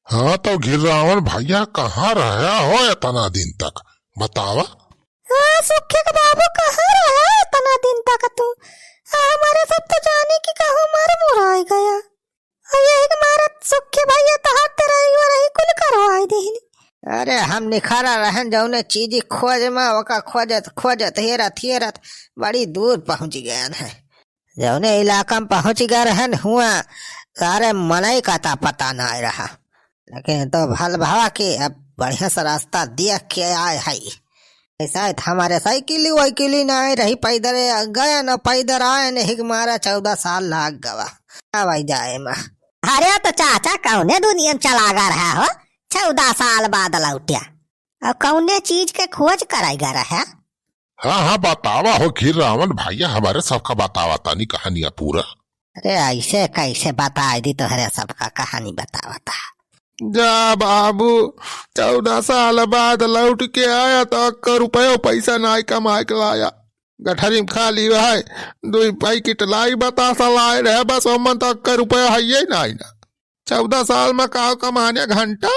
हाँ तो गिररावन भैया कहाँ रहा हो इतना दिन तक बतावा। हाँ सुखे के बाबू कहाँ रहा इतना दिन तक तू? हमारे सब तो जाने की कहो मार मुराई गया। ये हमारा सुखे भैया तो हाथ तेरा रही कुल करवाई देनी। अरे हम निखारा रहन जौने चीज खोज में ओका खोजत हेरत बड़ी दूर पहुंच गए हैं। जौने इलाका में पहुंच गए रहन हुआ सारे मनई का पता ना आ रहा, लेकिन तो भल भावा के अब बढ़िया सा रास्ता देख के आए है। ऐसा हमारे साइकिल वाइकिली ना आए रही, पैदल गया न पैदल आए नहीं, हमारा 14 साल लाग गवा भाई जाए में। अरे तो चाचा कौने दुनिया में चला गा रहा हो? 14 साल बाद लौटिया और कौने चीज के खोज कराएगा रहा? हाँ हाँ बतावा हो गिररावन भैया, हमारे सबका बतावा तानी कहानियां पूरा। अरे ऐसे कैसे बता दी तो हरे सबका कहानी बतावा था। जा बाबू 14 साल बाद लौट के आया तो 1 रुपया पैसा ना कमाए के लाया। गठरी में खाली रहे 2 पैकेट लाई बतासा लाए रहे, बस मन तो 1 रुपया है ना। 14 साल में का कमाने घंटा।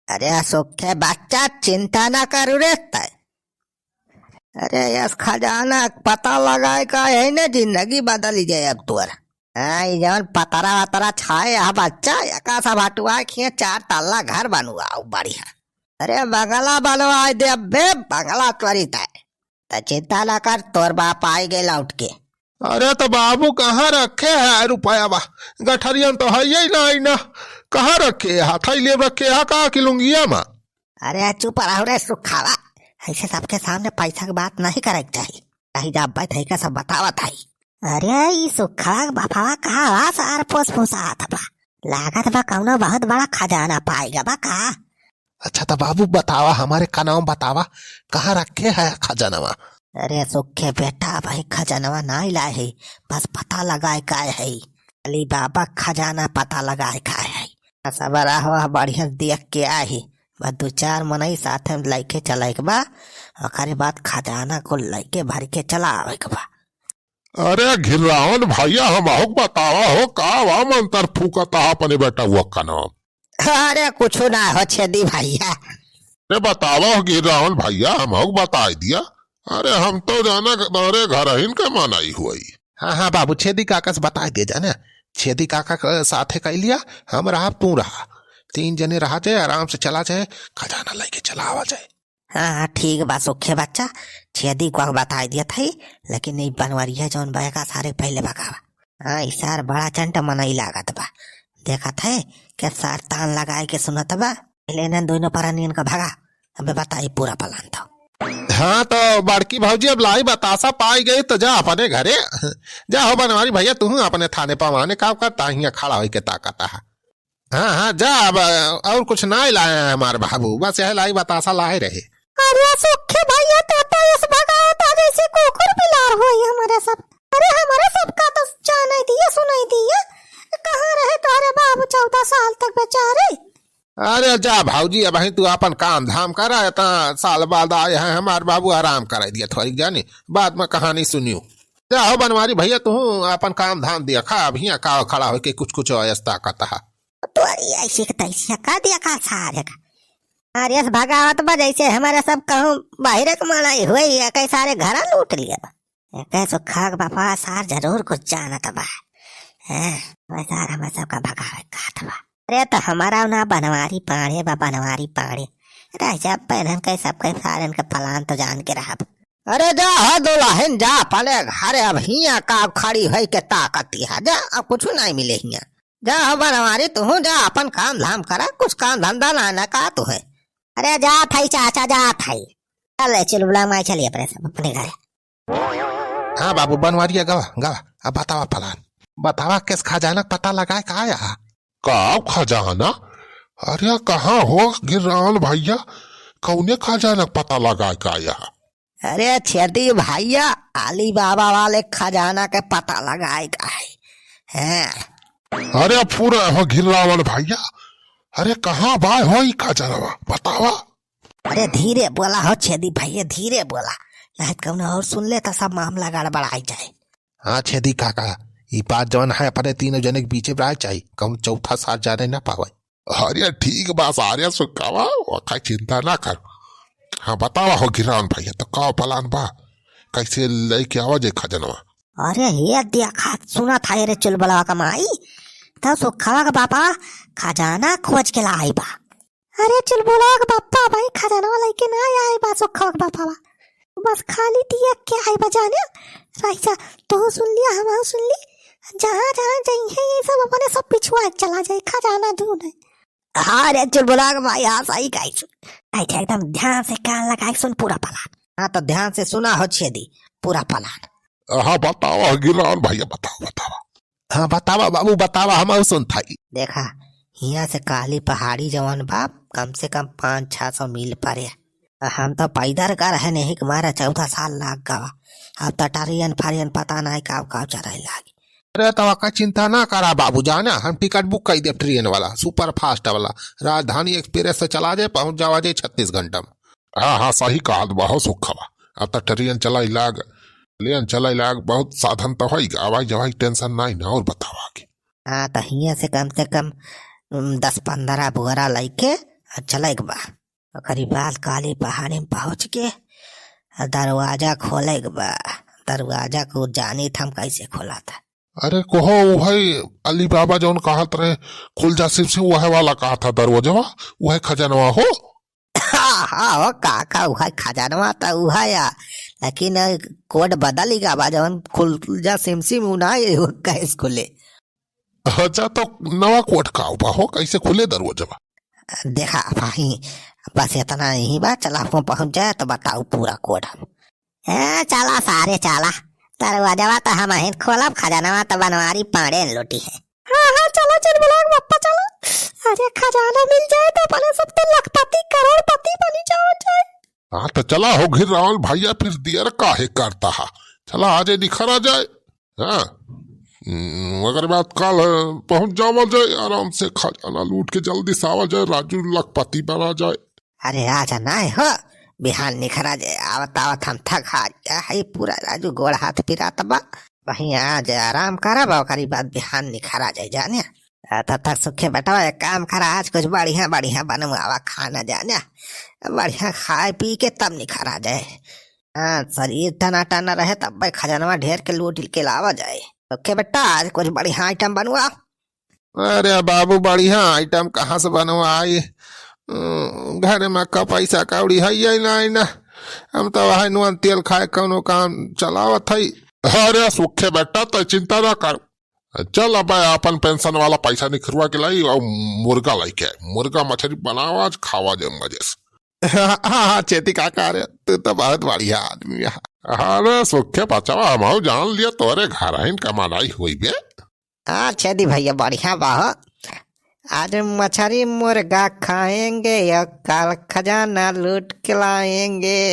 अरे सुखे बच्चा चिंता ना करू रे। अरे यस खजाना पता लगाए का है ना, जिंदगी बदल जाए अब तोर। जवन पतरा वतरा छाए बच्चा एका भटुआ खिए 4 तल्ला घर बनवाओ बढ़िया। अरे बंगला बनवा दे बे, बंगला त्वरित है तो चिंता ना कर, तोर बाप आए गए लौट के। अरे तो बाबू कहाँ रखे है रुपया बा? गठरियन तो है ही ना, कहाँ रखे है? थैली रखे है का कि लुंगिया में? अरे चुप रहो रे सुखावा, ऐसे सबके सामने पैसा की बात नहीं करे चाहिए। कहीं जा बैठ का सब बतावत है। अरे ये सुखा बापा कहा सार पोस फुसात बा, लागत बा कौनो बहुत बड़ा खजाना पाएगा बा का। अच्छा तो बाबू बतावा, हमारे का नाम बतावा, कहाँ रखे है खजानवा? अरे सुखे बेटा भाई खजानवा नहीं लाए है, बस पता लगाए का है। अली बाबा खजाना पता लगाए का है। सब रहा बढ़िया देख के आए, बस 2-4 मनई साथ में लेके चले के बा, ओकरे बाद खजाना को लेके भर के चला आवे के बा। अरे गिररावन भैया हम बतावा हो का वा मंतर फूकता अपने बेटा हुआ का नाम? अरे कुछ ना हो छेदी भैया। अरे बतावा हो गिररावन भैया, हम बता दिया। अरे हम तो जाना अरे घर इनका मनाई हुई। हाँ बाबू छेदी काका से बता दे जाना, छेदी काका के साथे कह लिया, हम रहा तू रहा, 3 जने रहा जाए, आराम से चला जाए, खजाना लेके चला आवा जाए। हाँ ठीक बा सुखे बच्चा, छेदी को बता दिया था, लेकिन नहीं बनवरिया जौन बयका सारे पहले भगावा। हाँ इसार बड़ा चंट मनई लागत बा, देखा था के सार तान लगाए के सुनत बा, पहले न दोनों परानियन का भगा, हमें बताई पूरा प्लान था। हाँ तो बड़की भौजी अब लाई बतासा पाई गई तो जा अपने घरे जा हो बनवारी भैया, तू अपने थाने पवाने का करता ही खड़ा हो के ताकत है। हाँ जा, अब और कुछ ना लाए हैं हमारे बाबू, बस यह लाई बतासा लाए रहे। अरे सुखे भैया तो इस भगाता जैसे कुकुर बिलार हुई हमारे सब। अरे हमारे सबका तो जाने दिया सुनाई दिया, कहाँ रहे तुम्हारे बाबू 14 साल तक बेचारे। अरे जा भाऊजी, अब तू अपन काम धाम करा, इतना साल बाद आए हैं हमारे बाबू, आराम करा दिया थोड़ी जाने, बाद में कहानी सुनियो। जा हो बनवारी भैया, तू अपन काम धाम दिया खा, अभी का खड़ा हो के कुछ ऐसा कहता। तोरी ऐसी तैसी का दिया का सारे का। अरे भगावत बा जैसे हमारे सब कहूँ बाहर कमाई हुई है, कई सारे घर लूट लिया बा। कैसो खाक बापा सार जरूर कुछ जानत बा, वैसा हमारे सबका भगावे का बा। अरे तो हमारा ना बनवारी पाड़े बा, बनवारी पाड़े राजा पहन के सबके सारे के पलान तो जान के रहा। अरे जा हो दुल्हन जा पले घरे, अब हिया का खड़ी है के ताकत है, जा अब कुछ नहीं मिले हिया, जा हो बनवारी तू जा अपन काम धाम करा, कुछ काम धंधा ना का तू है। अरे जा थाई चाचा जा थाई, चल चल बुला माई चलिए अपने सब अपने घर। हाँ बाबू बनवारी गवा अब बतावा प्लान, बतावा किस खजाना पता लगाए का आया का खजाना? अरे कहाँ हो गिररावन भैया, कौने खजाना पता लगाए का आया? अरे छेदी भैया अली बाबा वाले खजाना के पता लगाए का है। अरे पूरा हो गिररावन भैया, अरे कहाँ बाय हो खजाना बतावा। अरे धीरे बोला हो छेदी भैया, धीरे बोला, नहीं कौन और सुन ले तो सब मामला गड़बड़ाई जाए। हाँ छेदी काका, ये बात जवन है अपने 3 जने के पीछे बढ़ाए चाहिए, कौन चौथा साथ जाने ना पावे। अरे ठीक बात आर्या सुखावा वका चिंता ना कर। हाँ बतावा हो गिरावन भैया तो का पलान बा कैसे लेके आवा जे खजनवा। अरे ये देखा सुना था रे चुलबुलवा का माई तो सुखावा का पापा खजाना खोज के लाई बा। अरे चुलबुलवा का पापा भाई खजाना लेके ना आए बा सुखावा का पापा बस खाली दिया क्या है बजाने राइसा तो सुन लिया हम सुन ली जहाँ जहाँ जाइए ये सब अपने सब पिछुआ चला जाए खजाना ढूंढे। हाँ रे चुलबुलवा का भाई हाँ सही गाइस ऐसे एकदम ध्यान से कान लगाए सुन पूरा पलान। हाँ तो ध्यान से सुना हो छेदी पूरा पलान। हाँ बतावा गिरावन भैया बतावा बतावा। हाँ बतावा बाबू बतावा हम सुन था। देखा यहाँ से काली पहाड़ी जवान बाप कम से कम 500-600 मील पर है। हम तो पैदल का रहे नहीं हमारा 14 साल लाग गवा अब तटारियन फारियन पता नहीं काव चराई लागी। अरे तो का चिंता ना करा बाबू जाना हम टिकट बुक कर दे ट्रेन वाला सुपर फास्ट वाला राजधानी एक्सप्रेस से चला जाए पहुंच जावा जाए 36 घंटा में। हाँ हाँ सही कहा बहुत सुखवा अब तो ट्रेन चलाई लाग लेन चलाई लाग बहुत साधन तो है आवाज जवाई टेंशन नहीं ना और बतावा के। हाँ तो यहाँ से कम 10-15 बुहरा लेके चले बा करीबाल काली पहाड़ी में पहुंच के दरवाजा खोले बा। दरवाजा को जानी था हम कैसे खोला था। अरे कहो भाई अली बाबा जो कहत रहे खुल जा सिर्फ से वह वाला कहा था दरवाजा वह खजानवा हो। हाँ हो काका वह खजानवा था वह या लेकिन कोड बदल गया बा जवन खुल जा सिम उना कैसे खुले। अच्छा तो नवा कोट का उपा हो कैसे खुले दरवाजा। देखा भाई बस इतना ही बात चला पहुंच जाए तो बताओ पूरा कोड हम। चला सारे चला दरवाजा तो हम ही खोलब खजाना तो बनवारी पाड़े लोटी है। हाँ हाँ चलो चुलबुलवा पप्पा चलो। अरे खजाना मिल जाए तो अपने सब तो लखपति करोड़पति बनी जाए। हाँ तो चला हो घिर रावल भैया फिर दियर काहे करता है चला आज निखरा जाए। हाँ अगर बात कल पहुंच जावा जाए आराम से खजाना लूट के जल्दी से आवा जाए राजू लखपति बना जाए। अरे आजा ना हो बिहान निखरा जाए आवत आवत हम थक हार है पूरा राजू गोड़ हाथ पिरात बा वही आज आराम करा बा करी बात बिहान निखरा जाए जाने तब तक सुखे बैठा एक काम करा आज कुछ बढ़िया बढ़िया बनवावा खाना जाने बढ़िया खाए पी के तब निखरा जाए। हाँ शरीर टना टना रहे तब भाई खजानवा ढेर के लूट के लावा जाए। ओके बेटा आज कुछ बढ़िया आइटम बनवा। अरे बाबू बढ़िया आइटम कहाँ से बनवाई घर में का पैसा कौड़ी है ना हम तो वह नुअन तेल खाए कौनो काम चलावत है। अरे सुखे बेटा तो चिंता ना कर चल अब अपन पेंशन वाला पैसा निखरवा के लाई और मुर्गा लेके मुर्गा मछली बनावा आज खावा जाए मजे से। हाँ हाँ चेती काका रे तू तो बहुत बढ़िया आदमी है। अरे सुखे बचावा हम जान लिया तोरे घर आइन कमाई हुई बे। हाँ छेदी भैया बढ़िया बाहो आज मछली मुर्गा खाएंगे या काल खजाना लूट के लाएंगे।